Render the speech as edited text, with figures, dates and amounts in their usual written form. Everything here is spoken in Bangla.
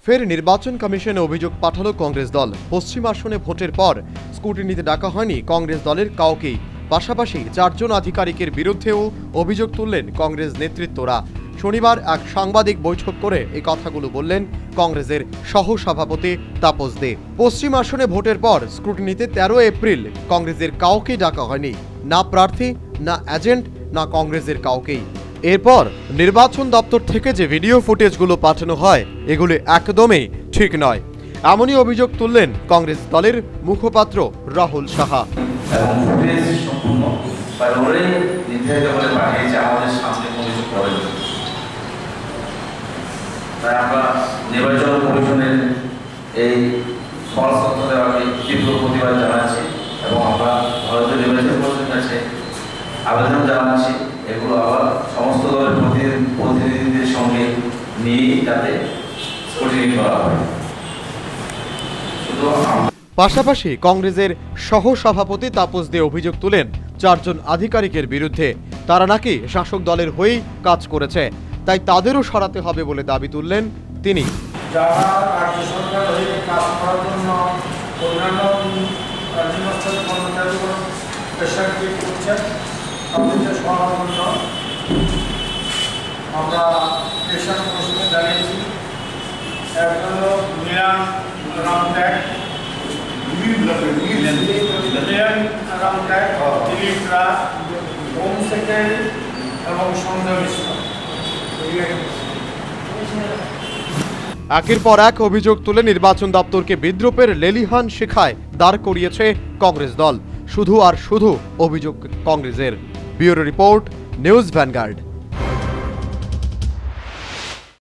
ফের নির্বাচন কমিশনে অভিযোগ পাঠালো কংগ্রেস দল। পশ্চিম আসনে ভোটের পর স্ক্রুটিনিতে ডাকা হয়নি কংগ্রেস দলের কাউকেই। পাশাপাশি 4 জন আধিকারিকের বিরুদ্ধেও অভিযোগ তুললেন কংগ্রেস নেতৃত্বরা। শনিবার এক সাংবাদিক বৈঠক করে এই কথাগুলো বললেন কংগ্রেসের সহসভাপতি তাপস দে। পশ্চিম আসনে ভোটের পর স্ক্রুটিনিতে 13 এপ্রিল কংগ্রেসের কাউকেই ডাকা হয়নি, না প্রার্থী, না এজেন্ট, না কংগ্রেসের কাউকেই। এরপর নির্বাচন দপ্তর থেকে যে ভিডিও ফুটেজগুলো পাঠানো হয় এগুলো একদমই ঠিক নয়, এমনই অভিযোগ তুললেন কংগ্রেস দলের মুখপাত্র রাহুল সাহা। নির্বাচন কমিশনের এই ফলস তথ্য দেওয়াকে তীব্র প্রতিবাদ জানাচ্ছি এবং আমরা ভারতীয় নির্বাচন কমিশনের কাছে আবেদন জানাচ্ছি এগুলো আবার সমস্ত দলের প্রতিনিধিদের সঙ্গে নিয়ে যাতে স্ক্রুটিনি করা হয়। পাশাপাশি কংগ্রেসের সহসভাপতি তাপস দে অভিযোগ তুলেন 4 জন আধিকারিকের বিরুদ্ধে। তারা নাকি শাসক দলের হয়েই কাজ করেছে, তাই তাদেরও সরাতে হবে বলে দাবি তুললেন তিনি। যারা রাজ্য সরকার হয়ে কাজ করার জন্য অন্যান্য রাজ্যস্তরের কর্মচারীগণ প্রেশার ক্রিয়েট করছেন, তাদেরকে সরানোর জন্য আমরা প্রেশার কমিশনে জানিয়েছি। একজন হল মিলান রামট্যাগ, দিলীপ রায়, হোম সেক্রেটারি এবং সঞ্জয় মিশ্র। একের পর এক অভিযোগ তুলে নির্বাচন দপ্তরকে বিদ্রুপের লেলিহান শিখায় দাঁড় করিয়েছে কংগ্রেস দল। শুধু আর শুধু অভিযোগ কংগ্রেসের। Bureau report, news vanguard.